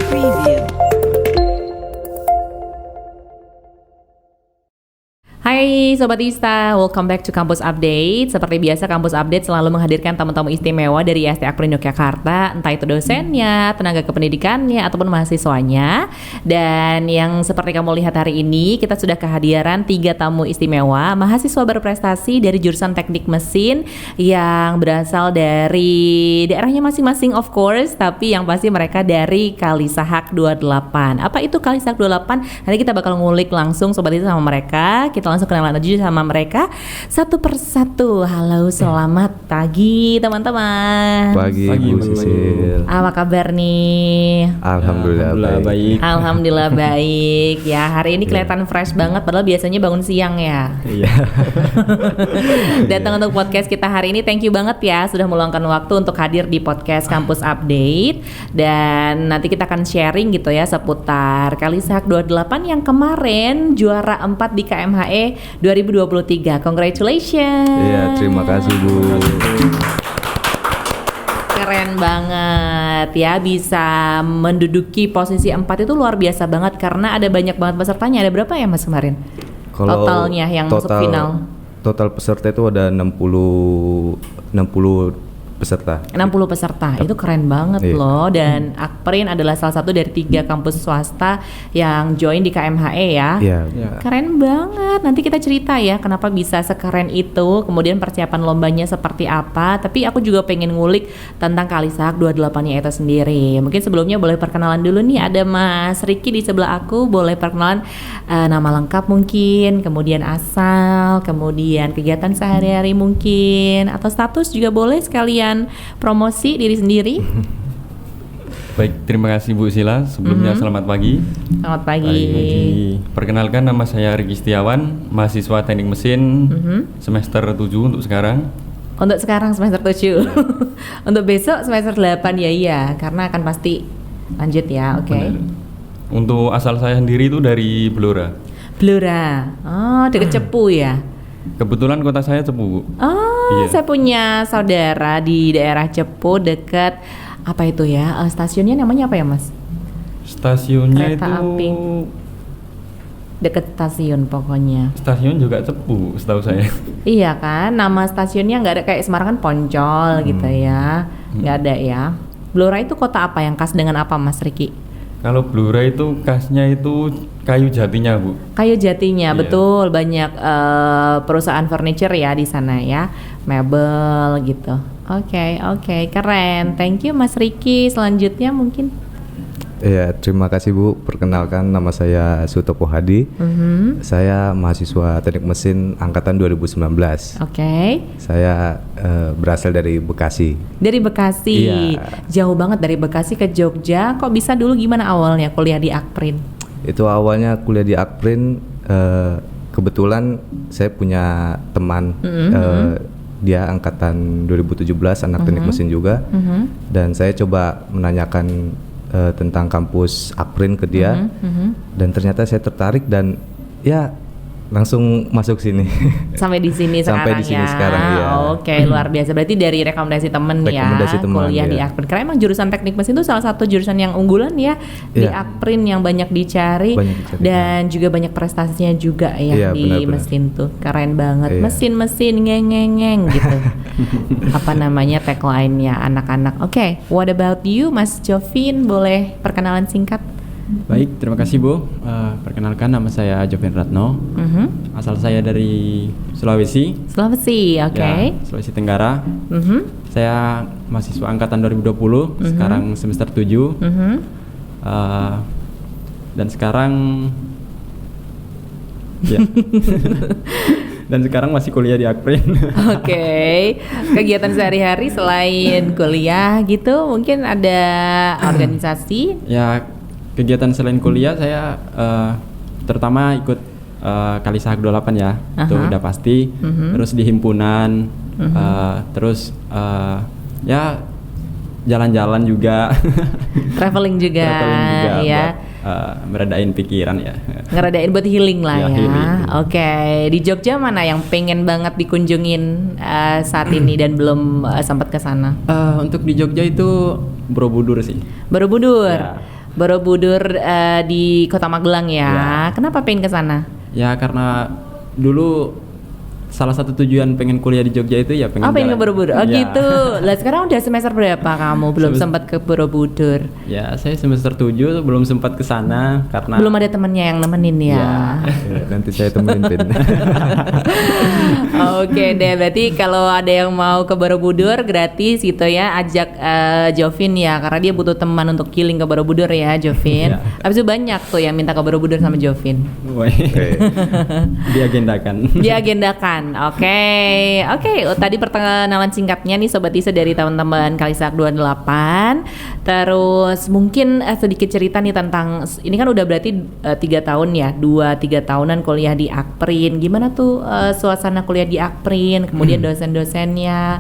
Preview. Hai Sobat Ista, welcome back to Kampus Update. Seperti biasa Kampus Update selalu menghadirkan tamu-tamu istimewa dari IST Akprin Yogyakarta, entah itu dosennya, tenaga kependidikannya, ataupun mahasiswanya. Dan yang seperti kamu lihat hari ini, kita sudah kehadiran 3 tamu istimewa, mahasiswa berprestasi dari jurusan teknik mesin yang berasal dari daerahnya masing-masing of course, tapi yang pasti mereka dari Kalisahak 28. Apa itu Kalisahak 28? Nanti kita bakal ngulik langsung Sobat Ista sama mereka. Kita langsung kenalan aja sama mereka satu persatu. Halo, selamat pagi teman-teman. Pagi Bu Sisil. Apa kabar nih? Alhamdulillah baik. Alhamdulillah baik. Ya, hari ini kelihatan fresh banget padahal biasanya bangun siang ya. Iya. Datang untuk podcast kita hari ini. Thank you banget ya sudah meluangkan waktu untuk hadir di podcast Kampus Update. Dan nanti kita akan sharing gitu ya seputar Kalisahak 28 yang kemarin juara 4 di KMHE 2023. Congratulations. Iya, terima kasih Bu. Keren banget ya, bisa menduduki posisi 4 itu luar biasa banget karena ada banyak banget pesertanya. Ada berapa ya Mas kemarin? Kalau totalnya yang masuk final. Total peserta itu ada 60 peserta. 60 peserta, itu keren banget loh. Dan Akprin adalah salah satu dari 3 kampus swasta yang join di KMHE ya. Iya. Keren banget. Nanti kita cerita ya kenapa bisa sekeren itu, kemudian persiapan lombanya seperti apa. Tapi aku juga pengen ngulik tentang Kalisahak 28-nya itu sendiri. Mungkin sebelumnya boleh perkenalan dulu nih. Ada Mas Riki di sebelah aku. Boleh perkenalan nama lengkap mungkin, kemudian asal, kemudian kegiatan sehari-hari mungkin, atau status juga boleh sekalian promosi diri sendiri. Baik, terima kasih Bu Sila. Sebelumnya selamat pagi. Selamat pagi. Perkenalkan, nama saya Riki Setiawan, mahasiswa teknik mesin semester 7 untuk sekarang. Untuk sekarang semester 7. Untuk besok semester 8 ya iya, karena akan pasti lanjut ya. Oke. Benar. Untuk asal saya sendiri itu dari Blora. Blora. Oh, deket Cepu ya. Kebetulan kota saya Cepu, Bu. Oh, Iya. saya punya saudara di daerah Cepu dekat apa itu ya? Stasiunnya namanya apa ya, Mas? Stasiunnya Kereta itu api. Deket stasiun pokoknya. stasiun juga Cepu, setahu saya. Iya kan, nama stasiunnya nggak ada kayak Semarang kan Poncol gitu ya, nggak ada ya. Blora itu kota apa yang khas dengan apa, Mas Riki? Kalau Blora itu khasnya itu kayu jatinya, Bu. Kayu jatinya, Iya. betul, banyak perusahaan furniture ya di sana ya, mebel gitu. Oke, keren. Thank you Mas Riki. Selanjutnya mungkin. Iya, terima kasih Bu. Perkenalkan, nama saya Sutopo Hadi. Saya mahasiswa teknik mesin angkatan 2019. Oke. Saya berasal dari Bekasi. Dari Bekasi. Iya. Jauh banget dari Bekasi ke Jogja. Kok bisa dulu gimana awalnya kuliah di Akprin? Itu awalnya kuliah di Akprin, kebetulan saya punya teman, dia angkatan 2017, anak teknik mesin juga, dan saya coba menanyakan tentang kampus Akprin ke dia, dan ternyata saya tertarik dan ya langsung masuk sini. Sampai di sini sekarang. Sampai di sini ya. sekarang, iya. Oke, luar biasa. Berarti dari rekomendasi temen ya. Kuliah di Akprin. Karena emang jurusan teknik mesin itu salah satu jurusan yang unggulan ya di Akprin, yang banyak dicari, dan juga banyak prestasinya juga ya di benar. mesin tuh. Keren banget. Iya. Mesin ngeng gitu. Apa namanya tagline-nya anak-anak. Oke, what about you Mas Jovin? Boleh perkenalan singkat? Baik, terima kasih Bu. Perkenalkan, nama saya Jovin Ratno. Asal saya dari Sulawesi. Sulawesi, oke. Ya, Sulawesi Tenggara. Saya mahasiswa angkatan 2020, sekarang semester 7. Dan sekarang ya. Dan sekarang masih kuliah di Akprin. Oke. Kegiatan sehari-hari selain kuliah gitu, mungkin ada organisasi? Ya, kegiatan selain kuliah saya terutama ikut Kalisahak 28 ya. Itu udah pasti. Terus di himpunan, terus ya jalan-jalan juga. Traveling juga ya. Buat meredain pikiran ya. Ngeredain buat healing lah Ya, ya. healing. Oke. Di Jogja mana yang pengen banget dikunjungin saat ini dan belum sempat ke sana? Untuk di Jogja itu Borobudur sih. Borobudur. Ya. Borobudur di Kota Magelang ya. Kenapa pengen ke sana? Ya karena dulu salah satu tujuan pengen kuliah di Jogja itu ya pengen Pengen ke Borobudur. Oh Ya. gitu. Lah sekarang udah semester berapa kamu? Belum sempat ke Borobudur. Ya, saya semester 7 belum sempat ke sana karena Belum ada temennya yang nemenin ya. Ya, nanti saya temenin Pin. Oke deh, berarti kalau ada yang mau ke Borobudur gratis gitu ya, ajak Jovin ya, karena dia butuh teman untuk healing ke Borobudur ya, Jovin. Ya. Habis itu banyak tuh yang minta ke Borobudur sama Jovin. Woi, Oke. diagendakan. Diagendakan. Oke. Oh, tadi perkenalan singkatnya nih Sobat Isa dari teman-teman Kalisak 28. Terus mungkin sedikit cerita nih tentang ini kan udah berarti 3 tahun ya, 2-3 tahunan kuliah di Akprin. Gimana tuh suasana kuliah di Akprin, kemudian dosen-dosennya.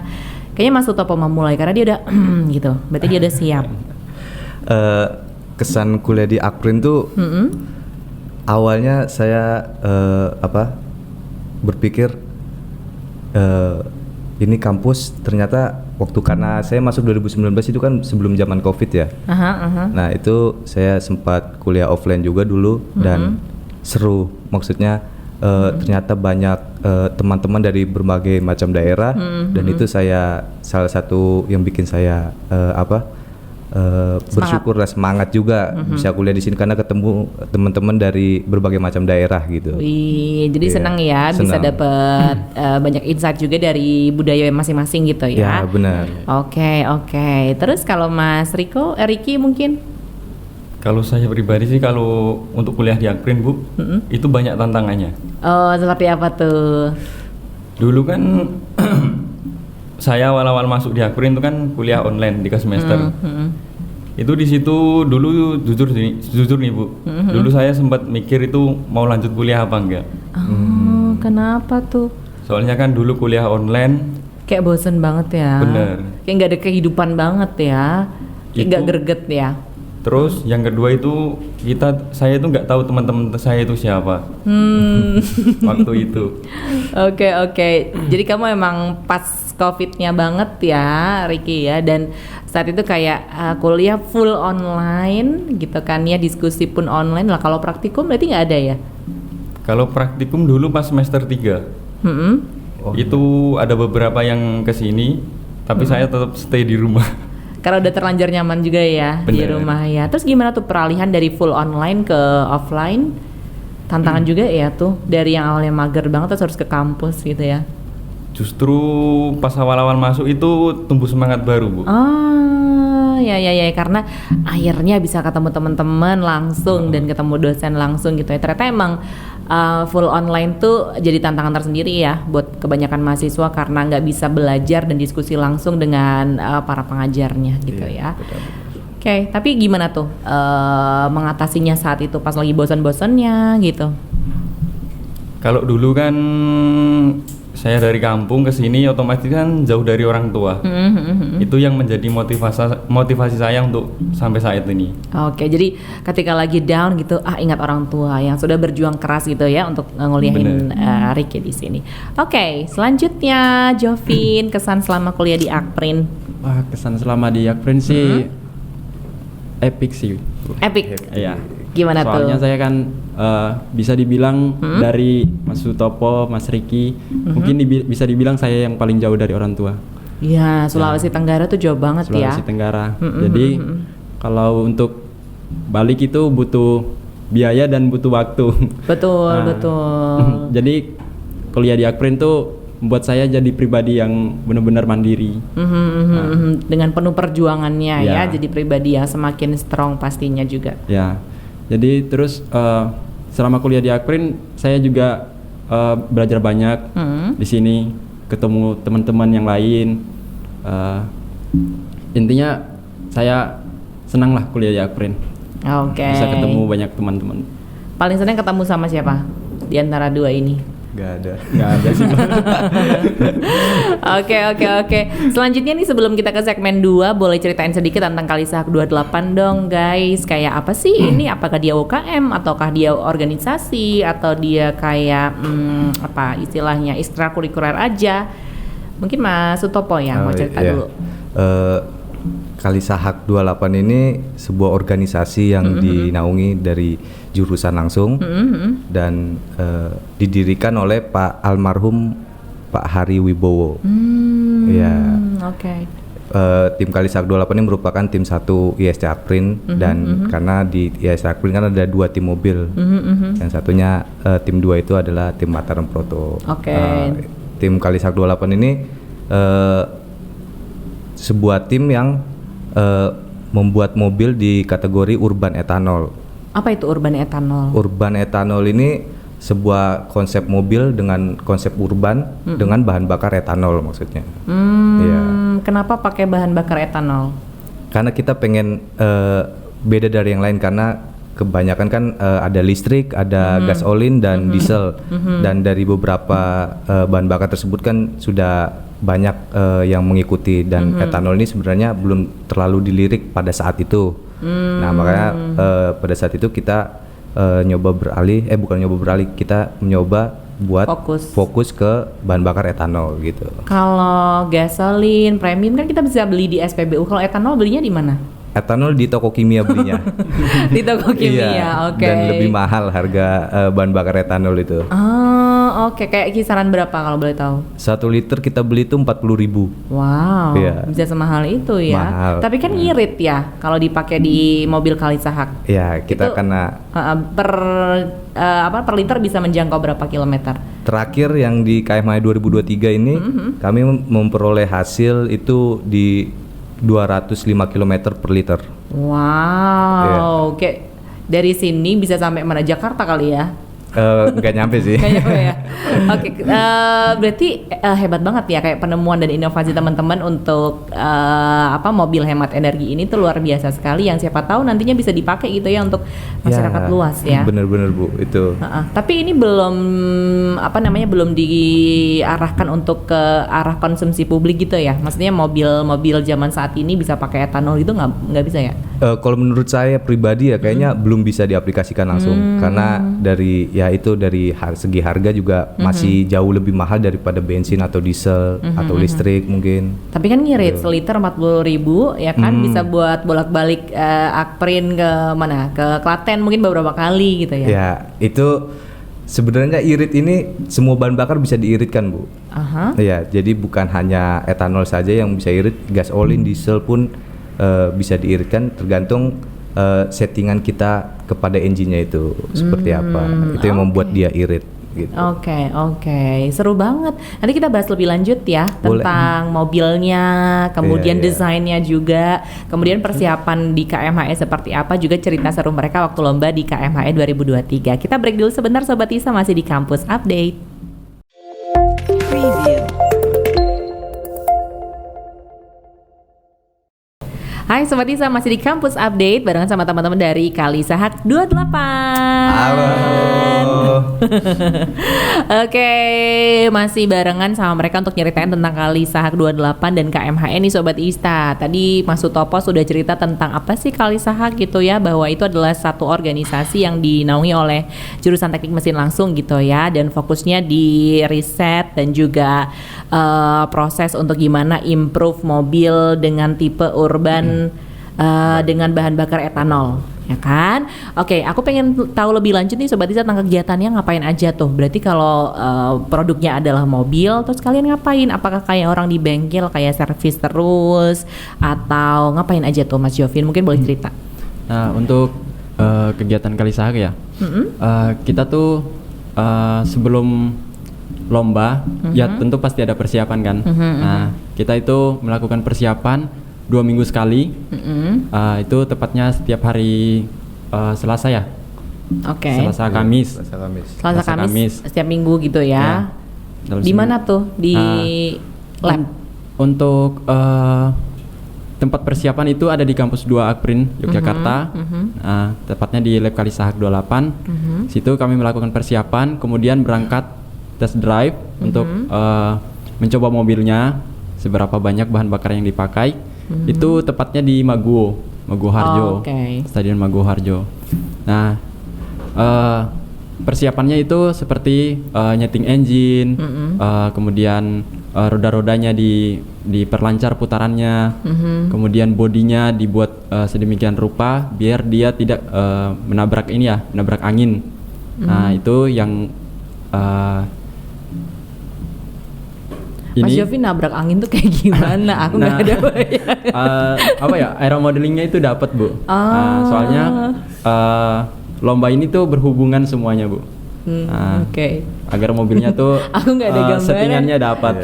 Kayaknya Mas Sutopo mau mulai karena dia udah gitu. Berarti dia udah siap. Kesan kuliah di Akprin tuh awalnya saya berpikir ini kampus ternyata waktu karena saya masuk 2019 itu kan sebelum zaman Covid ya. Nah itu saya sempat kuliah offline juga dulu dan seru. Maksudnya ternyata banyak teman-teman dari berbagai macam daerah dan itu saya salah satu yang bikin saya bersyukur dan semangat juga bisa kuliah di sini karena ketemu teman-teman dari berbagai macam daerah gitu. Wih, jadi Iya, senang ya bisa senang. dapat banyak insight juga dari budaya masing-masing gitu Ya ya. benar. Oke. Terus kalau Mas Ricky mungkin? Kalau saya pribadi sih kalau untuk kuliah di Akprin Bu, itu banyak tantangannya. Oh, seperti apa tuh? Dulu kan saya awal-awal masuk di Akprin itu kan kuliah online 3 semester. Itu di situ dulu jujur nih Bu, dulu saya sempat mikir itu mau lanjut kuliah apa enggak. Oh, kenapa tuh? Soalnya kan dulu kuliah online. Kayak bosen banget ya. Bener. Kayak nggak ada kehidupan banget ya. Kayak nggak greget ya. Terus yang kedua itu saya itu nggak tahu teman-teman saya itu siapa waktu itu. Oke. Jadi kamu emang pas COVID-nya banget ya, Ricky ya. Dan saat itu kayak kuliah full online gitu kan ya, diskusi pun online lah. Kalau praktikum berarti nggak ada ya? Kalau praktikum dulu pas semester 3 itu ada beberapa yang kesini, tapi saya tetap stay di rumah. Karena udah terlanjur nyaman juga ya di Bener. rumah ya. Terus gimana tuh peralihan dari full online ke offline? Tantangan juga ya tuh, dari yang awalnya mager banget terus harus ke kampus gitu ya. Justru pas awal-awal masuk itu tumbuh semangat baru Bu. Oh, ya karena akhirnya bisa ketemu teman-teman langsung dan ketemu dosen langsung gitu ya. Ternyata emang full online tuh jadi tantangan tersendiri ya buat kebanyakan mahasiswa karena nggak bisa belajar dan diskusi langsung dengan para pengajarnya gitu ya. Oke, tapi gimana tuh mengatasinya saat itu pas lagi bosan-bosannya gitu? Kalau dulu kan saya dari kampung ke sini otomatis kan jauh dari orang tua. Itu yang menjadi motivasi saya untuk sampai saat ini. Oke, jadi ketika lagi down gitu, ingat orang tua yang sudah berjuang keras gitu ya untuk nguliahin Ricky di sini. Oke, selanjutnya Jovin, kesan selama kuliah di Akprin. Wah, kesan selama di Akprin sih epic sih. Epic. Iya. Gimana Soalnya tuh? saya kan bisa dibilang dari Mas Sutopo, Mas Ricky, mungkin bisa dibilang saya yang paling jauh dari orang tua. Ya, Sulawesi Tenggara tuh jauh banget Sulawesi ya. Tenggara. Jadi kalau untuk balik itu butuh biaya dan butuh waktu. Betul, Nah, betul. Jadi kuliah di Akprin tuh membuat saya jadi pribadi yang benar-benar mandiri. Dengan penuh perjuangannya ya, Ya. jadi pribadi yang semakin strong pastinya juga. Ya. Jadi terus selama kuliah di Akprin saya juga belajar banyak di sini, ketemu teman-teman yang lain. Intinya saya senang lah kuliah di Akprin. Oke. Bisa ketemu banyak teman-teman. Paling senang ketemu sama siapa di antara dua ini? Gak ada. Nggak ada sih. Oke. Selanjutnya nih sebelum kita ke segmen 2, boleh ceritain sedikit tentang Kalisak 28 dong guys. Kayak apa sih ini? Apakah dia UKM ataukah dia organisasi atau dia kayak apa istilahnya ekstrakurikuler aja? Mungkin Mas Sutopo ya mau cerita Iya. dulu. Kalisahak 28 ini sebuah organisasi yang dinaungi dari jurusan langsung dan didirikan oleh Pak almarhum Pak Hari Wibowo. Ya. Oke. Tim Kalisahak 28 ini merupakan tim 1 IST Akprin dan karena di IST Akprin kan ada 2 tim mobil. Yang satunya tim 2 itu adalah tim Mataram Proto. Oke. Tim Kalisahak 28 ini sebuah tim yang membuat mobil di kategori urban etanol. Apa itu urban etanol? Urban etanol ini sebuah konsep mobil dengan konsep urban dengan bahan bakar etanol maksudnya. Ya. Kenapa pakai bahan bakar etanol? Karena kita pengen beda dari yang lain karena kebanyakan kan ada listrik, ada gasolin dan diesel dan dari beberapa bahan bakar tersebut kan sudah banyak yang mengikuti dan etanol ini sebenarnya belum terlalu dilirik pada saat itu. Nah makanya pada saat itu kita nyoba beralih, kita mencoba buat fokus ke bahan bakar etanol gitu. Kalau gasolin premium kan kita bisa beli di SPBU. Kalau etanol belinya di mana? Etanol di toko kimia belinya. Di toko kimia, iya, oke. Dan lebih mahal harga bahan bakar etanol itu. Oke. Kayak kisaran berapa kalau boleh tahu? 1 liter kita beli itu 40.000. Wow, Iya. bisa semahal itu ya. Mahal. Tapi kan ngirit ya kalau dipakai di mobil Kalisahak. Ya, kita Itu, karena per liter bisa menjangkau berapa kilometer? terakhir yang di KMH 2023 ini kami memperoleh hasil itu di 205 km per liter. Wow, kayak dari sini bisa sampai mana? Jakarta kali ya? Nggak nyampe sih. Nggak nyampe ya. Oke, berarti hebat banget ya kayak penemuan dan inovasi teman-teman untuk mobil hemat energi ini tuh luar biasa sekali yang siapa tahu nantinya bisa dipakai gitu ya untuk masyarakat luas ya. Bener-bener Bu itu. Tapi ini belum diarahkan untuk ke arah konsumsi publik gitu ya. Maksudnya mobil zaman saat ini bisa pakai etanol itu nggak bisa ya? Kalau menurut saya pribadi ya kayaknya belum bisa diaplikasikan langsung karena dari segi harga juga masih jauh lebih mahal daripada bensin atau diesel atau listrik mungkin. Tapi kan ngirit seliter 40.000 ya kan bisa buat bolak-balik Akprin ke mana? Ke Klaten mungkin beberapa kali gitu ya. Ya, itu sebenarnya irit ini semua bahan bakar bisa diiritkan, Bu. Ya, jadi bukan hanya etanol saja yang bisa irit, gasolin, diesel pun bisa diiritkan tergantung settingan kita kepada engine-nya itu seperti apa. Itu yang membuat dia irit gitu. Oke. Seru banget. Nanti kita bahas lebih lanjut ya. Boleh. Tentang mobilnya, kemudian Iya. desainnya juga, kemudian persiapan di KMHE seperti apa, juga cerita seru mereka waktu lomba di KMHE 2023. Kita break dulu sebentar Sobat Isa, masih di Kampus Update. Preview. Hai Sobat Isa, masih di Kampus Update barengan sama teman-teman dari Kalisahak 28. Halo. Oke, masih barengan sama mereka untuk nyeritain tentang Kalisahak 28 dan KMHE nih Sobat Ista. Tadi Mas Sutopo sudah cerita tentang apa sih Kalisahak gitu ya, bahwa itu adalah satu organisasi yang dinaungi oleh jurusan teknik mesin langsung gitu ya, dan fokusnya di riset dan juga proses untuk gimana improve mobil dengan tipe urban dengan bahan bakar etanol, ya kan? Oke, aku pengen tahu lebih lanjut nih Sobat Isa tentang kegiatannya ngapain aja tuh. Berarti kalau produknya adalah mobil, terus kalian ngapain? Apakah kayak orang di bengkel kayak servis terus atau ngapain aja tuh Mas Jovin? Mungkin boleh cerita. Nah, untuk kegiatan Kalisahak ya, kita tuh sebelum lomba ya tentu pasti ada persiapan kan. Nah, kita itu melakukan persiapan 2 minggu sekali. Itu tepatnya setiap hari Selasa ya. Oke. Selasa Kamis. Selasa Kamis setiap minggu gitu ya. Di mana tuh? Di lab. Untuk tempat persiapan itu ada di kampus 2 Akprin Yogyakarta. Tepatnya di Lab Kalisahak 28. Situ kami melakukan persiapan, kemudian berangkat test drive untuk mencoba mobilnya, seberapa banyak bahan bakar yang dipakai. Itu tepatnya di Maguwo Harjo, Stadion Maguwo Harjo. Nah, persiapannya itu seperti nyeting engine, kemudian roda-rodanya diperlancar putarannya, kemudian bodinya dibuat sedemikian rupa biar dia tidak menabrak angin. Nah itu yang Mas Jovi nabrak angin tuh kayak gimana? Aku nggak ada bayangan. Aeromodelingnya itu dapat Bu. Soalnya lomba ini tuh berhubungan semuanya Bu. Oke. Agar mobilnya tuh Aku nggak ada gambaran. settingannya dapat.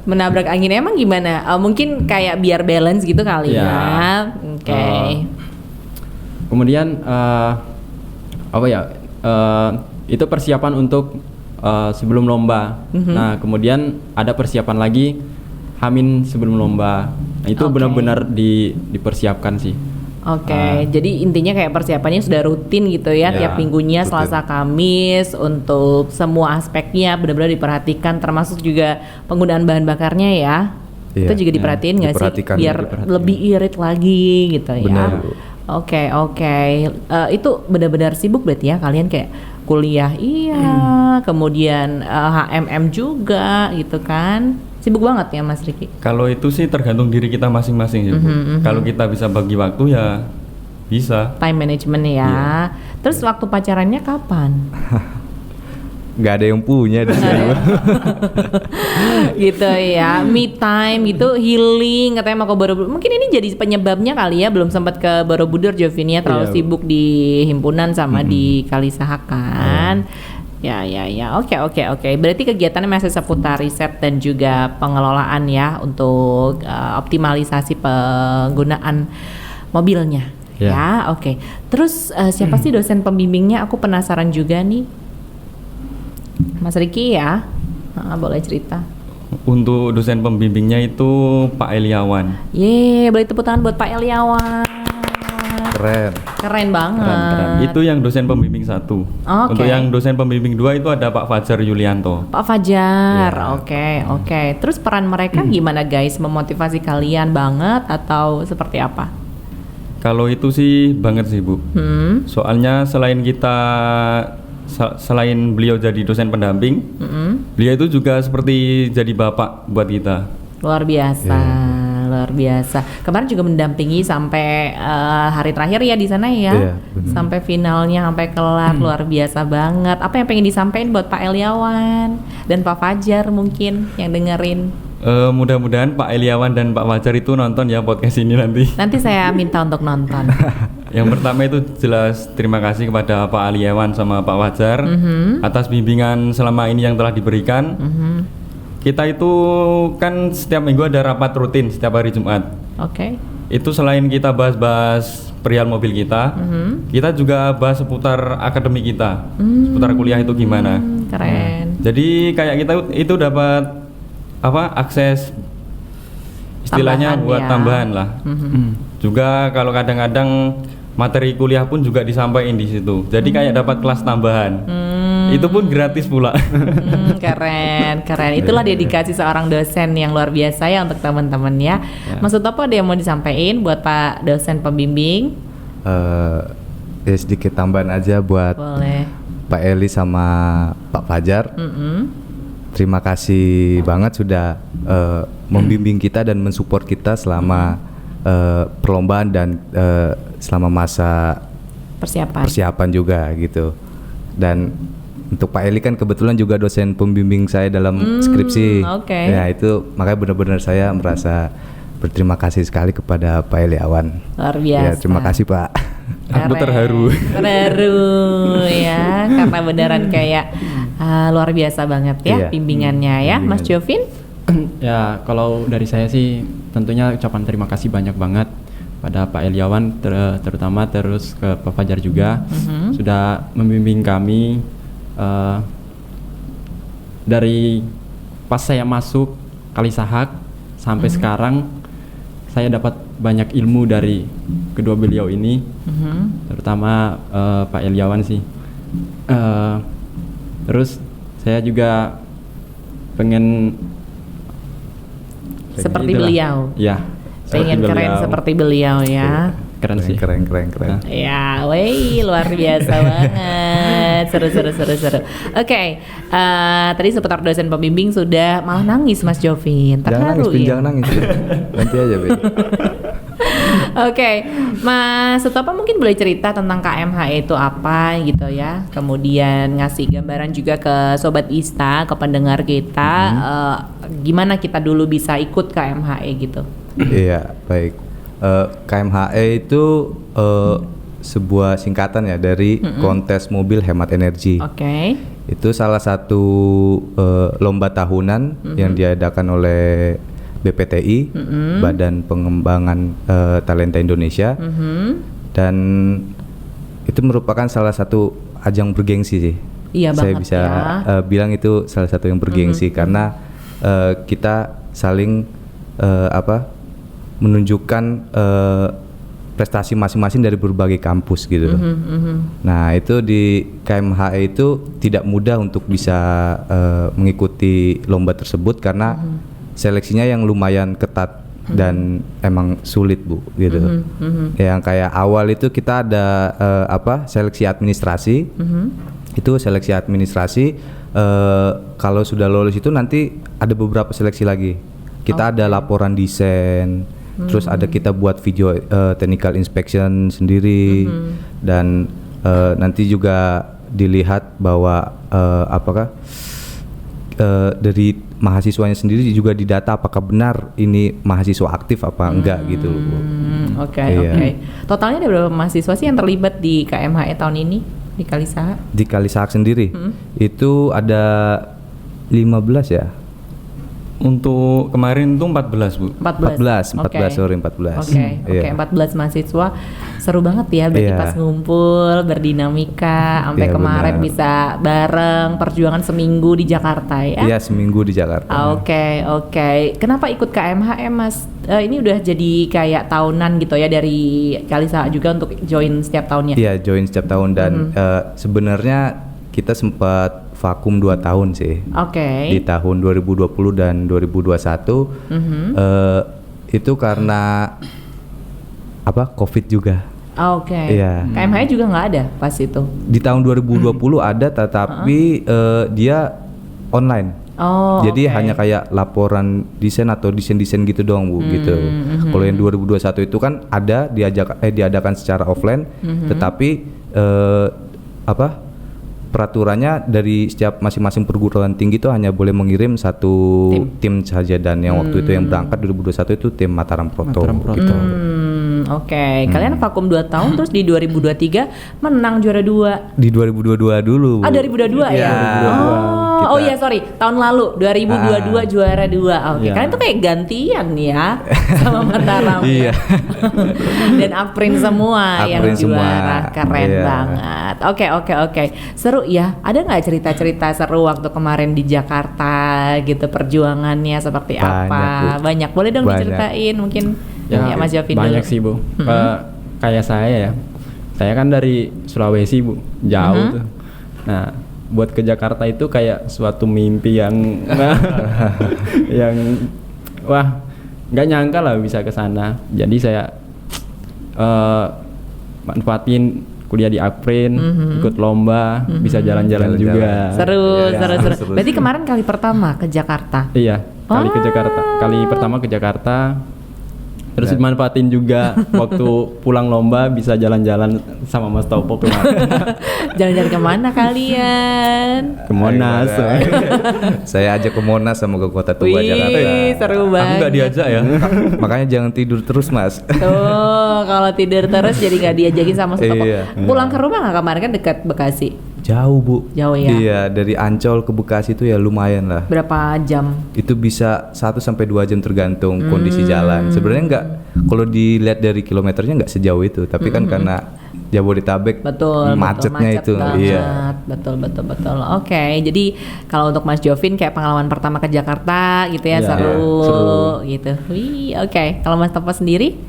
Menabrak angin emang gimana? Mungkin kayak biar balance gitu kali ya. Oke. Kemudian itu persiapan untuk sebelum lomba. Nah, kemudian ada persiapan lagi Hamin sebelum lomba. Nah, itu benar-benar dipersiapkan sih. Oke, jadi intinya kayak persiapannya sudah rutin gitu ya, tiap minggunya Selasa Kamis untuk semua aspeknya benar-benar diperhatikan, termasuk juga penggunaan bahan bakarnya ya. Itu juga diperhatiin nggak sih? Biar lebih irit lagi gitu ya. Benar. Oke. Itu benar-benar sibuk berarti ya kalian kayak kuliah kemudian HMM juga gitu kan. Sibuk banget ya Mas Riki? Kalau itu sih tergantung diri kita masing-masing sih Bu. Kalau kita bisa bagi waktu ya bisa. Time management ya. Terus waktu pacarannya kapan? Nggak ada yang punya di sini. Gitu ya, me time gitu, healing katanya mau ke Borobudur. Mungkin ini jadi penyebabnya kali ya, belum sempat ke Borobudur Jovinia, terlalu sibuk di himpunan sama di Kalisahak kan. Ya. Oke. Berarti kegiatannya masih seputar riset dan juga pengelolaan ya untuk optimalisasi penggunaan mobilnya. Ya, oke. Terus siapa sih dosen pembimbingnya? Aku penasaran juga nih. Mas Riki ya, boleh cerita. Untuk dosen pembimbingnya itu Pak Eliawan. Boleh tepuk tangan buat Pak Eliawan. Keren banget. Keren. Itu yang dosen pembimbing 1. Untuk yang dosen pembimbing 2 itu ada Pak Fajar Yulianto. Pak Fajar, oke. Terus peran mereka gimana guys? Memotivasi kalian banget atau seperti apa? Kalau itu sih banget sih Bu. Soalnya selain beliau jadi dosen pendamping, beliau itu juga seperti jadi bapak buat kita. Luar biasa. Kemarin juga mendampingi sampai hari terakhir ya di sana ya, sampai finalnya, sampai kelar. Luar biasa banget. Apa yang pengen disampaikan buat Pak Eliawan dan Pak Fajar mungkin yang dengerin? Mudah-mudahan Pak Eliawan dan Pak Fajar itu nonton ya podcast ini nanti. Nanti saya minta untuk nonton. Yang pertama itu jelas terima kasih kepada Pak Eliawan sama Pak Fajar atas bimbingan selama ini yang telah diberikan. Kita itu kan setiap minggu ada rapat rutin setiap hari Jumat. Itu selain kita bahas-bahas perihal mobil kita, kita juga bahas seputar akademik kita, seputar kuliah itu gimana. Keren. Jadi kayak kita itu dapat akses istilahnya tambahan buat ya. Tambahan lah. Juga kalau kadang-kadang materi kuliah pun juga disampaikan di situ. Jadi kayak dapat kelas tambahan. Itu pun gratis pula. Keren. Itulah dedikasi seorang dosen yang luar biasa ya untuk teman-teman ya. Mas Utopo ada yang mau disampaikan buat Pak dosen pembimbing? Ya sedikit tambahan aja buat Pak Eli sama Pak Fajar. Terima kasih banget sudah membimbing kita dan mensupport kita selama perlombaan dan selama masa persiapan juga gitu. Dan untuk Pak Eli kan kebetulan juga dosen pembimbing saya dalam skripsi. Ya itu makanya benar-benar saya merasa berterima kasih sekali kepada Pak Eliawan. Luar biasa. Ya, terima kasih Pak. Aku terharu ya, karena beneran kayak luar biasa banget ya bimbingannya ya. Mas Jovin? Ya kalau dari saya sih tentunya ucapan terima kasih banyak banget pada Pak Eliawan terutama, terus ke Pak Fajar juga sudah membimbing kami dari pas saya masuk Kalisahak sampai sekarang. Saya dapat banyak ilmu dari kedua beliau ini, terutama Pak Eliawan sih. Terus saya juga pengen seperti beliau. Ya. Pengen keren seperti beliau ya. keren sih. Keren. Ya, wih, luar biasa banget. Seru. Oke, tadi seputar dosen pembimbing sudah malah nangis Mas Jovin. Jangan nangis, Terharu Bin, ya. jangan nangis. Nanti aja, Bin. Oke, Mas Sutopo mungkin boleh cerita tentang KMHE itu apa gitu ya. Kemudian ngasih gambaran juga ke Sobat Ista, ke pendengar kita, gimana kita dulu bisa ikut KMHE gitu. Iya, baik. KMHE itu sebuah singkatan ya dari kontes mobil hemat energi. Oke. Itu salah satu lomba tahunan yang diadakan oleh BPTI, Badan Pengembangan Talenta Indonesia, dan itu merupakan salah satu ajang bergengsi sih. Iya Saya banget bisa ya. bilang itu salah satu yang bergengsi karena kita saling menunjukkan prestasi masing-masing dari berbagai kampus gitu. Nah itu di KMHE itu tidak mudah untuk bisa mengikuti lomba tersebut karena seleksinya yang lumayan ketat dan emang sulit Bu gitu. Yang kayak awal itu kita ada seleksi administrasi. Itu seleksi administrasi. Kalau sudah lolos itu nanti ada beberapa seleksi lagi. Kita ada laporan desain. Terus ada kita buat video technical inspection sendiri dan nanti juga dilihat bahwa apakah dari mahasiswanya sendiri juga didata apakah benar ini mahasiswa aktif apa enggak gitu. Oke. Iya. Totalnya ada berapa mahasiswa sih yang terlibat di KMHE tahun ini di Kalisaha? Di Kalisaha sendiri itu ada 15 ya. Untuk kemarin tuh 14 Bu. 14, Oke. sorry 14. Oke, Iya. 14 mahasiswa. Seru banget ya berarti Iya. pas ngumpul, berdinamika sampai Iya, kemarin benar. bisa bareng perjuangan seminggu di Jakarta ya. Iya, seminggu di Jakarta. Oke. Kenapa ikut KMHE Mas? Ini udah jadi kayak tahunan gitu ya dari Kalisaha juga untuk join setiap tahunnya. Iya, join setiap tahun dan sebenarnya kita sempat vakum 2 tahun sih. Oke. Di tahun 2020 dan 2021 itu karena Covid juga. Oke. Iya. KMHE juga nggak ada pas itu. Di tahun 2020 ada tetapi dia online. Oh. Jadi oke. hanya kayak laporan desain atau desain-desain gitu doang Bu gitu. Kalau yang 2021 itu kan ada diadakan secara offline tetapi peraturannya dari setiap masing-masing perguruan tinggi itu hanya boleh mengirim satu tim saja dan yang waktu itu yang berangkat 2021 itu tim Mataram Proto. Gitu. Oke. Kalian vakum 2 tahun terus di 2023 menang juara 2. Di 2022 dulu. Bu. 2022 ya. Iya. Oh iya sorry, tahun lalu 2022 juara 2. Oke, Iya. kalian tuh kayak gantian ya sama Mataram. Iya. Dan Aprin semua yang Aprin semua. juara. Keren Iya. banget. Oke. Seru ya. Ada nggak cerita-cerita seru waktu kemarin di Jakarta gitu perjuangannya seperti Banyak, apa? Bu. Banyak. Boleh dong Banyak. diceritain mungkin ya Mas Jovin banyak dulu. sih Bu. Kayak saya ya, saya kan dari Sulawesi Bu, jauh tuh. Nah, buat ke Jakarta itu kayak suatu mimpi yang yang wah nggak nyangka lah bisa ke sana. Jadi saya manfaatin kuliah di Aprin, ikut lomba, bisa jalan-jalan juga. Seru. seru. Berarti kemarin kali pertama ke Jakarta. Iya, ke Jakarta. Kali pertama ke Jakarta. Terus dimanfaatin juga waktu pulang lomba bisa jalan-jalan sama Mas Topo kemarin Jalan-jalan kemana kalian? ke Monas. Saya ajak ke Monas sama ke Kota Tua Wih, Jakarta. seru Aku banget. nggak diajak ya. Makanya jangan tidur terus Mas. Tuh, kalau tidur terus jadi nggak diajakin sama Sutopo. Iya. Pulang ke rumah nggak kemarin kan dekat Bekasi? Jauh Bu. Jauh ya? Iya, dari Ancol ke Bekasi itu ya lumayan lah. Berapa jam? Itu bisa 1 sampai 2 jam tergantung kondisi jalan. Sebenarnya nggak, kalau dilihat dari kilometernya nggak sejauh itu, tapi kan karena Jabodetabek Betul, macetnya macet itu. banget. Iya. Betul. Oke, jadi kalau untuk Mas Jovin kayak pengalaman pertama ke Jakarta gitu ya, Iya, seru gitu. Wih, oke. Kalau Mas Topo sendiri?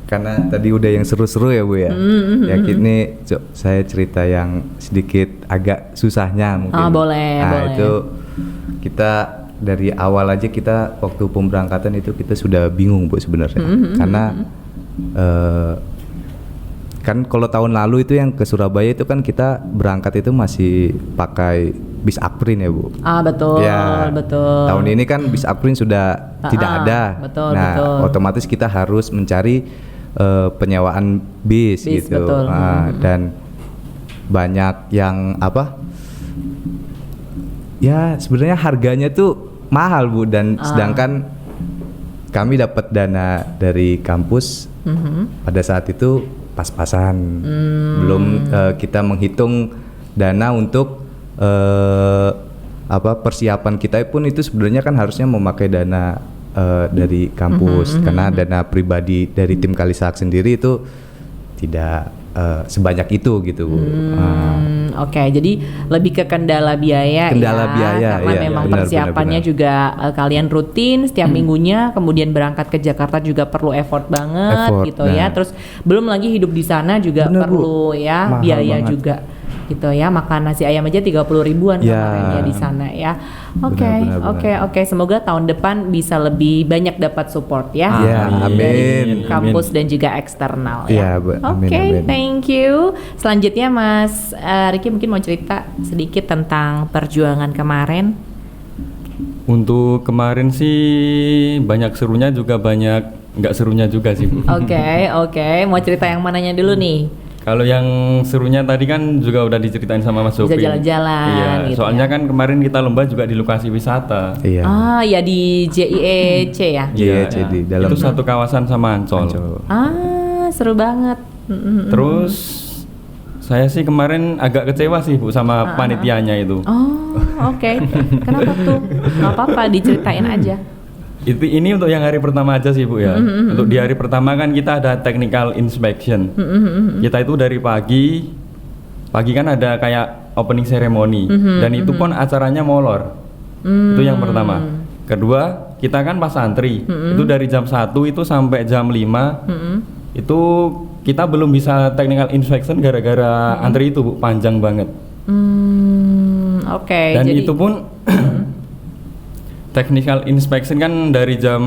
Karena tadi udah yang seru-seru ya Bu ya. Ya kini saya cerita yang sedikit agak susahnya mungkin. Oh, boleh, Nah, boleh. itu kita dari awal aja kita waktu pemberangkatan itu kita sudah bingung Bu sebenarnya. Karena kan kalau tahun lalu itu yang ke Surabaya itu kan kita berangkat itu masih pakai bis Akprin ya Bu. Betul, Ya, betul. tahun ini kan bis Akprin sudah tidak ada. betul, Nah, betul. otomatis kita harus mencari penyewaan bis Bis, gitu. betul. Dan banyak yang apa? Ya sebenarnya harganya tuh mahal Bu, dan sedangkan kami dapat dana dari kampus pada saat itu pas-pasan. Belum kita menghitung dana untuk persiapan kita pun itu sebenarnya kan harusnya memakai dana dari kampus, karena dana pribadi dari tim Kalisahak sendiri itu tidak sebanyak itu gitu Bu. Oke, jadi lebih ke kendala biaya Kendala ya, biaya, karena iya, memang benar, persiapannya benar. juga kalian rutin setiap minggunya, kemudian berangkat ke Jakarta juga perlu effort banget Effort, gitu ya. nah. Terus belum lagi hidup di sana juga Benar, Bu. perlu ya Mahal biaya banget. juga gitu ya. Makan nasi ayam aja 30 ribuan Ya. kemarin ya di sana ya. Oke, Benar, benar. oke. Semoga tahun depan bisa lebih banyak dapat support ya. Ya, Dari amin. kampus dan juga eksternal ya. Ya, Bu. Amin, Oke, amin. thank you. Selanjutnya Mas Riki mungkin mau cerita sedikit tentang perjuangan kemarin. Untuk kemarin sih banyak serunya juga banyak nggak serunya juga sih Bu. Oke. Mau cerita yang mananya dulu nih? Kalau yang serunya tadi kan juga udah diceritain sama Mas Bisa Sofi. jalan-jalan Iya, gitu soalnya ya. kan kemarin kita lomba juga di lokasi wisata. Iya. Ya di JIEC ya. Iya, jadi dalam itu satu kawasan sama Ancol. Ancol. Seru banget. Terus saya sih kemarin agak kecewa sih Bu sama panitianya itu. Oke. Kenapa tuh? Gak apa-apa, diceritain aja. Ini untuk yang hari pertama aja sih Bu ya. Untuk di hari pertama kan kita ada technical inspection. Kita itu dari pagi kan ada kayak opening ceremony dan itu pun acaranya molor. Itu yang pertama. Kedua, kita kan pas antri. Itu dari jam 1 itu sampai jam 5. Itu kita belum bisa technical inspection gara-gara antri itu Bu, panjang banget. Oke. Dan jadi, itu pun technical inspection kan dari jam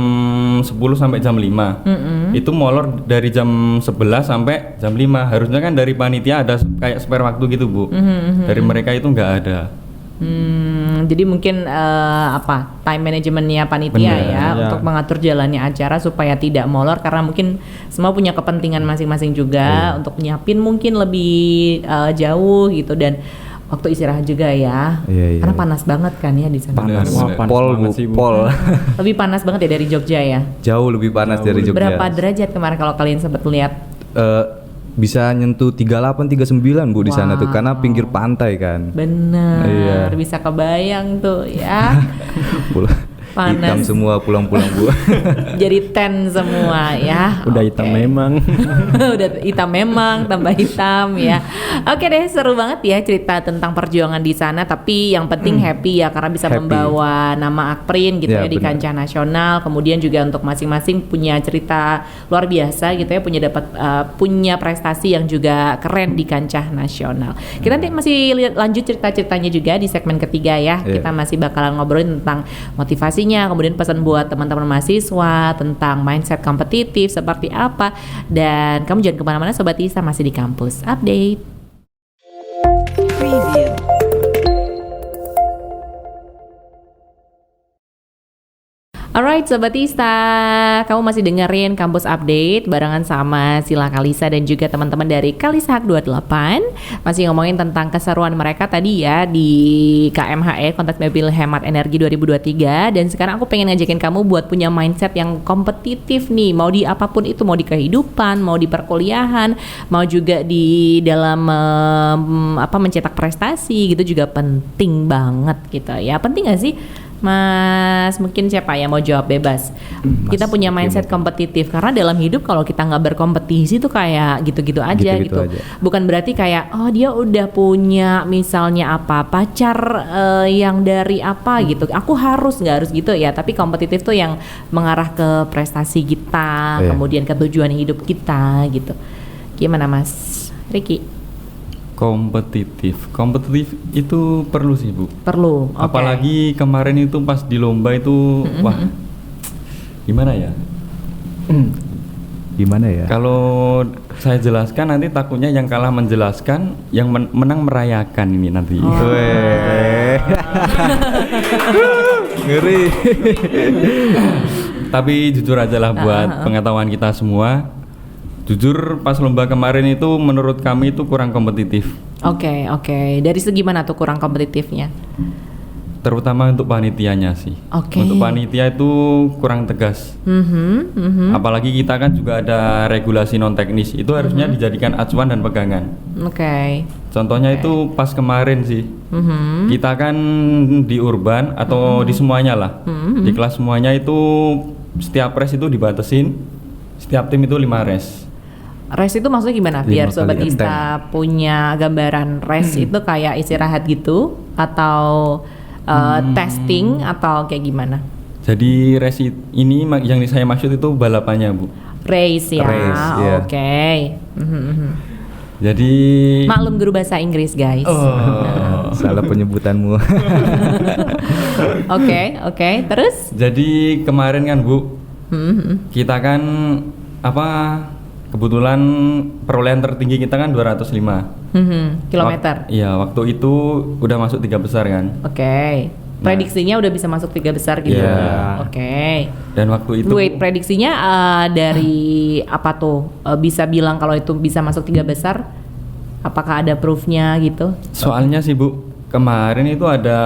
10 sampai jam 5. Itu molor dari jam 11 sampai jam 5. Harusnya kan dari panitia ada kayak spare waktu gitu Bu. Dari mereka itu nggak ada. Jadi mungkin time manajemennya panitia Bener, ya ya. untuk mengatur jalannya acara supaya tidak molor, karena mungkin semua punya kepentingan masing-masing juga untuk nyiapin mungkin lebih jauh gitu, dan waktu istirahat juga ya. Iya. Karena panas banget kan ya di sana. Panas. Bener. Panas Pol banget Bu, sih, Bu. pol. Lebih panas banget ya dari Jogja ya. Jauh lebih panas dari Jogja. Berapa derajat kemarin kalau kalian sempat lihat? Bisa nyentuh 38 39 Bu di sana tuh, karena pinggir pantai kan. Bener, Iya. bisa kebayang tuh ya. Panas. Hitam semua pulang-pulang Bu. Jadi ten semua ya. Udah Oke. hitam memang. Udah hitam memang, tambah hitam ya. Oke deh, seru banget ya cerita tentang perjuangan di sana. Tapi yang penting happy ya, karena bisa Happy. membawa nama Akprin gitu ya, Ya, di benar. kancah nasional. Kemudian juga untuk masing-masing punya cerita luar biasa gitu ya, punya prestasi yang juga keren di kancah nasional. Kita nanti masih lanjut cerita-ceritanya juga di segmen ketiga ya. Iya. Kita masih bakalan ngobrolin tentang motivasinya, kemudian pesan buat teman-teman mahasiswa tentang mindset kompetitif seperti apa. Dan kamu jangan kemana-mana Sobat Isa, masih di Kampus Update. Preview. Alright Sobat Ista, kamu masih dengerin Kampus Update barengan sama Sila Kalisa dan juga teman-teman dari Kalisahak 28. Masih ngomongin tentang keseruan mereka tadi ya di KMHE, Kontes Mobil Hemat Energi 2023. Dan sekarang aku pengen ngajakin kamu buat punya mindset yang kompetitif nih. Mau di apapun itu, mau di kehidupan, mau di perkuliahan, mau juga di dalam mencetak prestasi gitu juga penting banget gitu ya. Penting gak sih? Mas, mungkin siapa ya mau jawab bebas. Kita punya mindset kompetitif karena dalam hidup kalau kita nggak berkompetisi tuh kayak gitu-gitu aja Gitu-gitu gitu. aja. Bukan berarti kayak dia udah punya misalnya pacar yang dari apa gitu. Aku nggak harus gitu ya. Tapi kompetitif tuh yang mengarah ke prestasi kita, Iya. kemudian ke tujuan hidup kita gitu. Gimana Mas Riki? Kompetitif itu perlu sih Bu. Perlu. Oke. Apalagi kemarin itu pas di lomba itu wah gimana ya? Gimana ya? Kalau saya jelaskan nanti takutnya yang kalah menjelaskan, yang menang merayakan ini nanti. Weh. Ngeri. Tapi jujur aja lah buat pengetahuan kita semua. Jujur pas lomba kemarin itu menurut kami itu kurang kompetitif. Oke. Dari segi mana tuh kurang kompetitifnya? Terutama untuk panitianya sih. Oke. Untuk panitia itu kurang tegas. Apalagi kita kan juga ada regulasi non teknis. Itu harusnya dijadikan acuan dan pegangan. Oke. Contohnya itu pas kemarin sih. Kita kan di urban atau di semuanya lah. Di kelas semuanya itu setiap res itu dibatasin. Setiap tim itu 5 res. Res itu maksudnya gimana? 5 Biar Sobat kali Ista punya gambaran res itu kayak istirahat gitu atau testing atau kayak gimana? Jadi race ini yang saya maksud itu balapannya, Bu. Race ya. Race, ya. Oke. Jadi Maklum guru bahasa Inggris, guys. Salah penyebutanmu. Oke. Terus? jadi kemarin kan, Bu, kita kan kebetulan perolehan tertinggi kita kan 205 Kilometer. Iya, waktu itu udah masuk 3 besar kan. Oke. Prediksinya udah bisa masuk 3 besar gitu. Iya. Oke. Dan waktu itu Wait, prediksinya dari apa tuh? Bisa bilang kalau itu bisa masuk 3 besar? Apakah ada proofnya gitu? soalnya sih, Bu, kemarin itu ada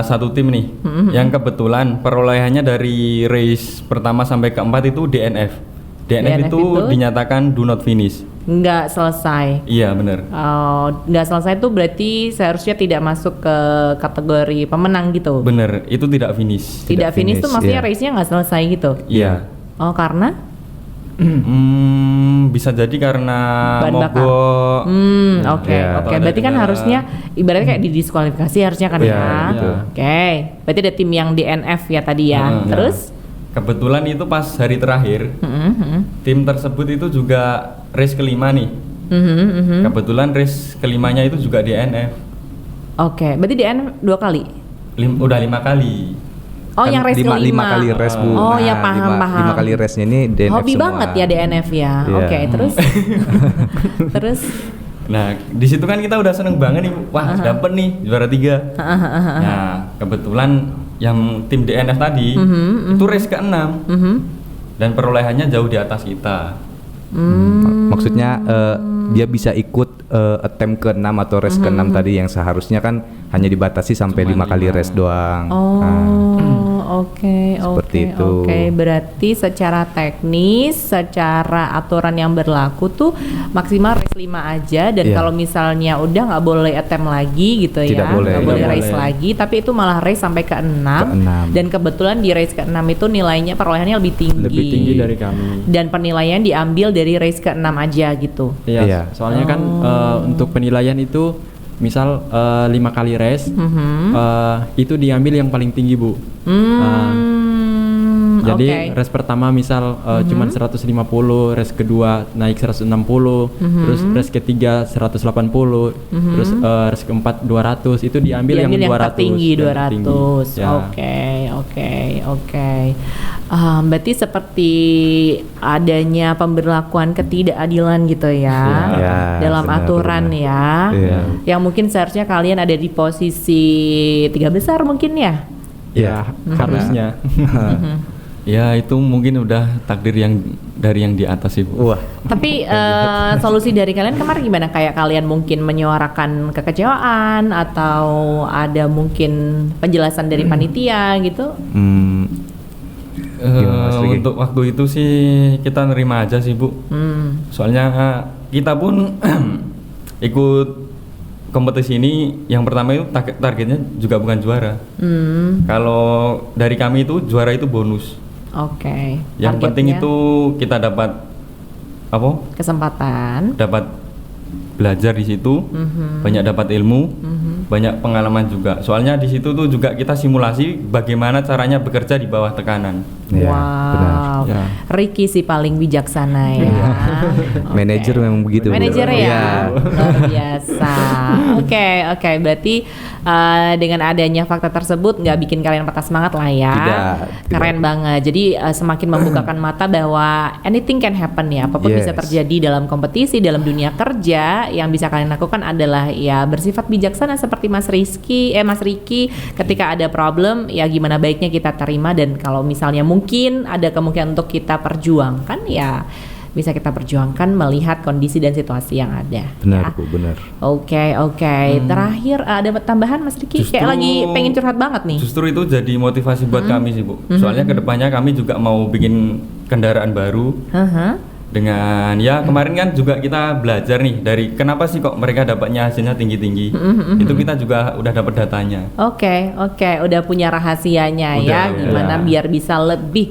satu tim nih yang kebetulan perolehannya dari race pertama sampai keempat itu DNF. DNF itu dinyatakan do not finish. Nggak selesai. Iya, bener. Nggak selesai itu berarti seharusnya tidak masuk ke kategori pemenang gitu. Bener, itu tidak finish. Tidak finish tuh maksudnya iya. race-nya nggak selesai gitu. Iya. Oh, karena? Bisa jadi karena Bahan bakar. mogok. Oke. Ya. Oke. Atau ada Berarti kan kendala. harusnya ibaratnya kayak didiskualifikasi harusnya kan Iya, ya. betul. Oke. Berarti ada tim yang DNF ya tadi ya. Terus? Kebetulan itu pas hari terakhir, tim tersebut itu juga race kelima nih. Kebetulan race kelimanya itu juga DNF. Oke. Berarti DNF 2 kali. Udah 5 kali. Oh, yang race lima kelima. kali res, Bu. Oh, ya paham. 5 kali resnya ini DNF Hobi semua. banget ya DNF ya. Iya. Oke, terus? Terus? Nah, di situ kan kita udah seneng banget nih, wah dapet nih juara 3. Nah, kebetulan yang tim DNF tadi itu race ke-6 dan perolehannya jauh di atas kita. Maksudnya dia bisa ikut attempt ke-6 atau race ke-6 tadi yang seharusnya kan hanya dibatasi sampai 5 kali race doang. Oke. Seperti itu. Oke, berarti secara teknis, secara aturan yang berlaku tuh maksimal race 5 aja dan Iya. kalau misalnya udah nggak boleh attempt lagi gitu Tidak ya. boleh. Nggak boleh Tidak race boleh. lagi, tapi itu malah race sampai ke-6 dan kebetulan di race ke-6 itu nilainya perolehannya lebih tinggi. Lebih tinggi dari kami. Dan penilaian diambil dari race ke-6 aja gitu. Iya. Iya. Soalnya kan untuk penilaian itu misal 5 kali race itu diambil yang paling tinggi, Bu. Jadi Oke. race pertama misal cuman 150, race kedua naik 160, terus race ketiga 180, terus race keempat 200, itu diambil yang 200. tertinggi yang 200. tertinggi. Ya. Oke. Berarti seperti adanya pemberlakuan ketidakadilan gitu ya, Ya, dalam benar, aturan benar. ya. Iya. Yang mungkin seharusnya kalian ada di posisi 3 besar mungkin ya. Ya, harusnya. Ya, itu mungkin udah takdir yang dari yang di atas sih, Bu. Wah, Tapi solusi dari kalian kemarin gimana? Kayak kalian mungkin menyuarakan kekecewaan atau ada mungkin penjelasan dari panitia gitu? Gimana, Mas Riki? Untuk waktu itu sih kita nerima aja sih, Bu. Soalnya kita pun ikut kompetisi ini yang pertama itu targetnya juga bukan juara. Kalau dari kami itu juara itu bonus. Oke. Yang penting Targetnya itu kita dapat kesempatan. dapat belajar di situ, banyak dapat ilmu, banyak pengalaman juga. Soalnya di situ tuh juga kita simulasi bagaimana caranya bekerja di bawah tekanan. ya, benar. Wow. Ya. Ricky sih paling bijaksana ya. Oke. Manajer memang begitu, Bu. Manajer ya. Iya. Luar biasa. Oke. Berarti dengan adanya fakta tersebut nggak bikin kalian patah semangat lah ya. Tidak. Keren banget. Jadi semakin membukakan mata bahwa anything can happen ya. Apapun bisa Yes. terjadi dalam kompetisi, dalam dunia kerja. Yang bisa kalian lakukan adalah ya bersifat bijaksana seperti Mas Riki ketika ada problem ya gimana baiknya kita terima, dan kalau misalnya mungkin ada kemungkinan untuk kita perjuangkan ya bisa kita perjuangkan melihat kondisi dan situasi yang ada. Benar ya. Bu, benar. Oke. Terakhir ada tambahan Mas Riki? Justru- Kayak lagi pengen curhat banget nih. Justru itu jadi motivasi buat kami sih Bu. Soalnya kedepannya kami juga mau bikin kendaraan baru. Dengan ya kemarin kan juga kita belajar nih dari kenapa sih kok mereka dapatnya hasilnya tinggi-tinggi. Itu kita juga udah dapat datanya. Oke, udah punya rahasianya Udah, ya. ya. Gimana biar bisa lebih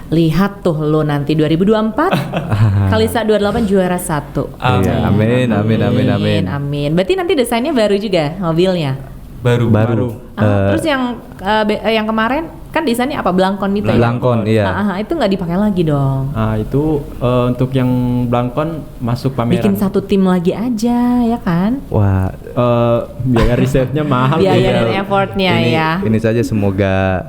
lihat tuh lo nanti 2024 Kalisa 28 juara 1. Iya, amin. Amin. Berarti nanti desainnya baru juga mobilnya. Baru. Terus yang kemarin kan desainnya apa, Blancon itu ya? Blancon, iya. Itu nggak dipakai lagi dong. Itu untuk yang Blancon masuk pameran. Bikin satu tim lagi aja ya kan? Wah, Biaya risetnya mahal. Biaya Bu. dan effortnya ya. Ini saja semoga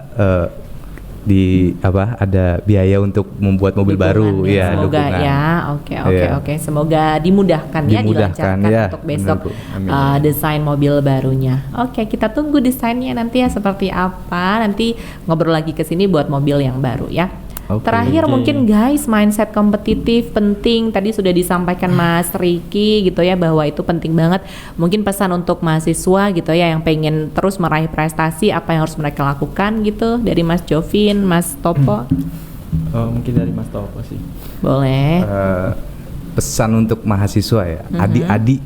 ada biaya untuk membuat mobil baru, Dukungan, ya. semoga Dukungan. ya. Iya. Oke. Semoga dimudahkan ya, Dimudahkan, dilancarkan ya. untuk besok Benar, Bu. Amin. desain mobil barunya. Oke, kita tunggu desainnya nanti ya seperti apa. Nanti ngobrol lagi ke sini buat mobil yang baru ya. Oke. Terakhir mungkin guys, mindset kompetitif penting. Tadi sudah disampaikan Mas Riki gitu ya, bahwa itu penting banget. Mungkin pesan untuk mahasiswa gitu ya yang pengen terus meraih prestasi, apa yang harus mereka lakukan gitu, dari Mas Jovin, Mas Topo. Mungkin dari Mas Topo sih. Boleh. Pesan untuk mahasiswa ya, adik-adik,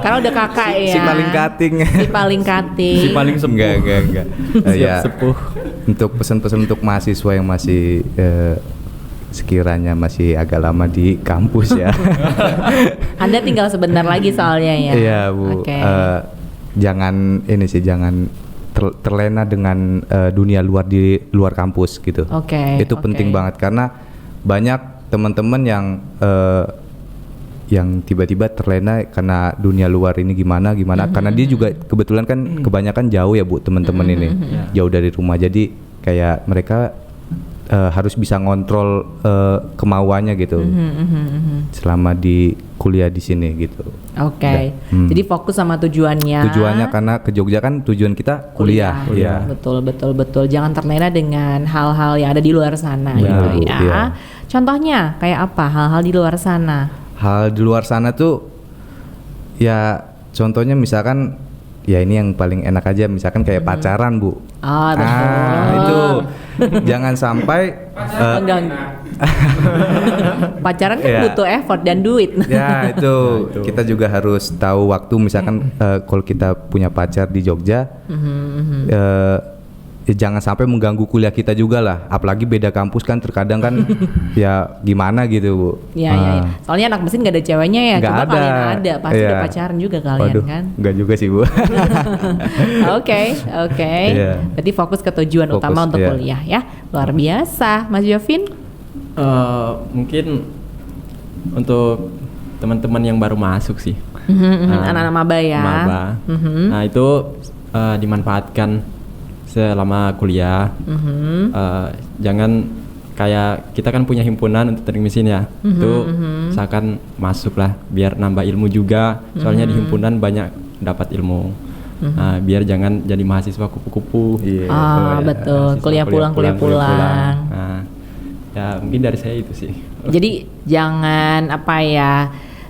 Karena udah kakak ya. si paling cutting. Si paling cutting. Si paling sepuh. Enggak. Ya, sepuh. untuk pesan-pesan untuk mahasiswa yang masih sekiranya masih agak lama di kampus ya. Anda tinggal sebentar lagi soalnya ya. Iya Bu. Oke. Jangan terlena dengan dunia luar di luar kampus gitu. Oke, Itu oke. penting banget karena banyak teman-teman yang tiba-tiba terlena karena dunia luar ini gimana karena dia juga kebetulan kan kebanyakan jauh ya Bu, teman-teman ini jauh dari rumah, jadi kayak mereka harus bisa ngontrol kemauannya gitu selama di kuliah di sini gitu. Oke. Jadi fokus sama tujuannya. Tujuannya karena ke Jogja kan tujuan kita kuliah. Iya. Betul. Jangan terlena dengan hal-hal yang ada di luar sana Benar, gitu Bu, ya. iya. Contohnya kayak apa hal-hal di luar sana? Hal di luar sana tuh ya contohnya misalkan ya ini yang paling enak aja, misalkan kayak pacaran Bu. Betul. Itu jangan sampai Pacaran kan Iya. butuh effort dan duit. ya itu kita juga harus tahu waktu, misalkan kalau kita punya pacar di Jogja ya jangan sampai mengganggu kuliah kita juga lah, apalagi beda kampus kan terkadang kan ya gimana gitu Bu. Iya. Soalnya anak mesin gak ada ceweknya ya. Nggak Coba ada. kalian ada, pasti Iya. udah pacaran juga kalian Waduh, kan. enggak juga sih Bu. Oke. Iya. Berarti fokus ke tujuan Fokus, utama untuk iya. kuliah ya. Luar biasa, Mas Jovin. Mungkin untuk teman-teman yang baru masuk sih. Anak-anak maba ya. Maba. Nah itu dimanfaatkan selama kuliah. Jangan kayak kita kan punya himpunan untuk teknik mesin ya. Itu usahakan masuk lah biar nambah ilmu juga. Soalnya di himpunan banyak dapat ilmu. Nah, biar jangan jadi mahasiswa kupu-kupu. Iya. Betul. Mahasiswa Kuliah pulang. Nah, ya mungkin dari saya itu sih. Jadi jangan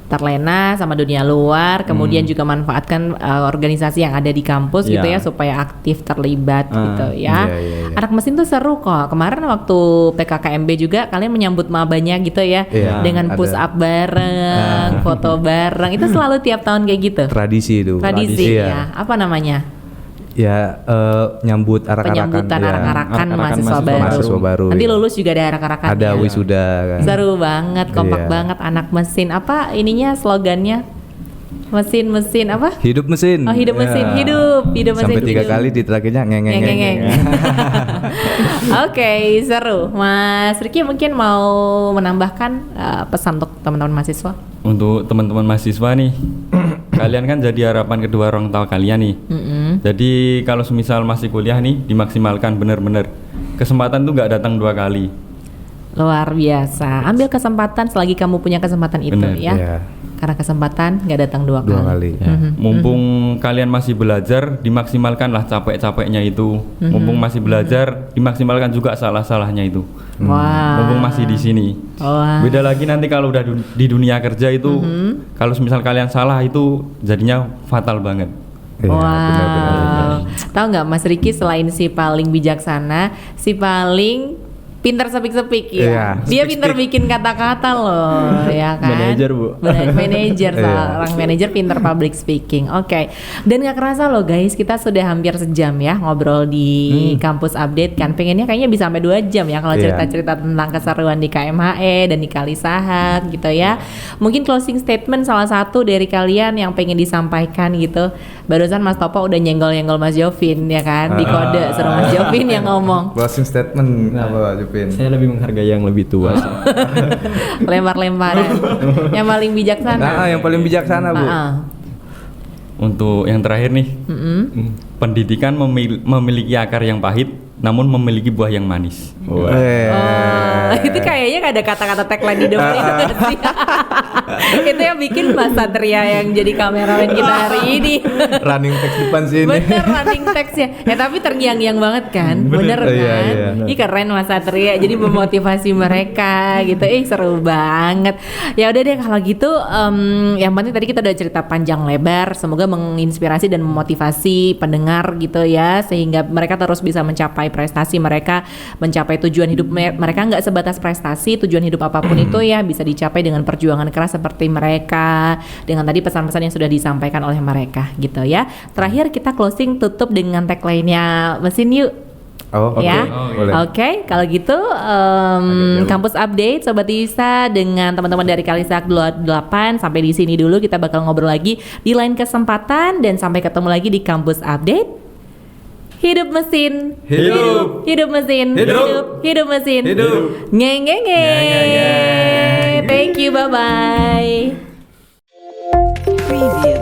terlena sama dunia luar, kemudian juga manfaatkan organisasi yang ada di kampus gitu ya Iya. supaya aktif terlibat gitu ya. Iya. Anak mesin tuh seru kok. Kemarin waktu PKKMB juga kalian menyambut mabanya gitu ya Iya, dengan ada. push up bareng, foto bareng. Itu selalu tiap tahun kayak gitu. Tradisi itu. Tradisi Iya. ya. Apa namanya? Ya nyambut arak-arakan. Penyambutan ya. arak-arakan Arak-arakan mahasiswa baru. baru, Nanti iya. lulus juga ada arak-arakannya. Ada wisuda kan. Seru banget, kompak Iya. banget anak mesin. Apa ininya slogannya? Mesin apa? Hidup mesin. Oh, hidup mesin, Ya. hidup mesin. Sampai 3 hidup. kali diterakhirnya ngeng. Oke, seru. Mas Riki mungkin mau menambahkan pesan untuk teman-teman mahasiswa? Untuk teman-teman mahasiswa nih, Kalian kan jadi harapan kedua orang tua kalian nih. Jadi kalau semisal masih kuliah nih, dimaksimalkan bener-bener. Kesempatan tuh nggak datang 2 kali. Luar biasa. Ambil kesempatan selagi kamu punya kesempatan itu Bener, ya. Iya. Karena kesempatan nggak datang 2 2 kali. kali. Mumpung kalian masih belajar, dimaksimalkanlah capek-capeknya itu. Mumpung masih belajar, dimaksimalkan juga salah-salahnya itu. Wah. Mumpung masih di sini. Wah. Beda lagi nanti kalau udah di dunia kerja itu, kalau misal kalian salah itu jadinya fatal banget. Iya, Wow. benar-benar. Tahu nggak Mas Riki, selain si paling bijaksana, si paling pintar sepik-sepik ya. Iya, Dia pintar bikin kata-kata loh, ya kan? Manajer, Bu. Manajer, Iya. seorang manajer pintar public speaking. Oke. Dan nggak kerasa loh guys, kita sudah hampir sejam ya ngobrol di kampus update kan. Pengennya kayaknya bisa sampai 2 jam ya kalau Iya. cerita-cerita tentang keseruan di KMHE dan di Kalisahak gitu ya. Mungkin closing statement salah satu dari kalian yang pengen disampaikan gitu. Barusan Mas Topo udah nyenggol-nyenggol Mas Jovin ya kan, di kode suruh Mas Jovin yang ngomong. Closing statement apa Jupin? Saya lebih menghargai yang lebih tua sih. Lempar-lemparan. Yang paling bijaksana. Yang paling bijaksana, Bu. Untuk yang terakhir nih, pendidikan memiliki akar yang pahit, namun memiliki buah yang manis. Oh, itu kayaknya ada kata-kata tagline di depan itu nggak sih? Itu yang bikin Mas Satria yang jadi kameramen kita hari ini. Running text depan sini. Bener running text ya. Tapi terngiang-ngiang banget kan? Bener kan? Iya, iya. Ih keren Mas Satria. Jadi memotivasi mereka gitu. Seru banget. Ya udah deh kalau gitu. Yang penting tadi kita udah cerita panjang lebar. Semoga menginspirasi dan memotivasi pendengar gitu ya. Sehingga mereka terus bisa mencapai prestasi mereka, mencapai tujuan hidup mereka. Nggak sebatas prestasi, tujuan hidup apapun itu ya bisa dicapai dengan perjuangan keras seperti mereka, dengan tadi pesan-pesan yang sudah disampaikan oleh mereka gitu ya. Terakhir kita closing tutup dengan tagline-nya mesin yuk. Oh, oke. Ya, Boleh. oke. Kalau gitu, kampus update Sobat Isa dengan teman-teman dari Kalisahak 28 sampai di sini dulu. Kita bakal ngobrol lagi di lain kesempatan dan sampai ketemu lagi di kampus update. Hidup mesin, hidup mesin, hidup mesin, ngeng ngeng ngeng. Thank you, bye bye. Preview.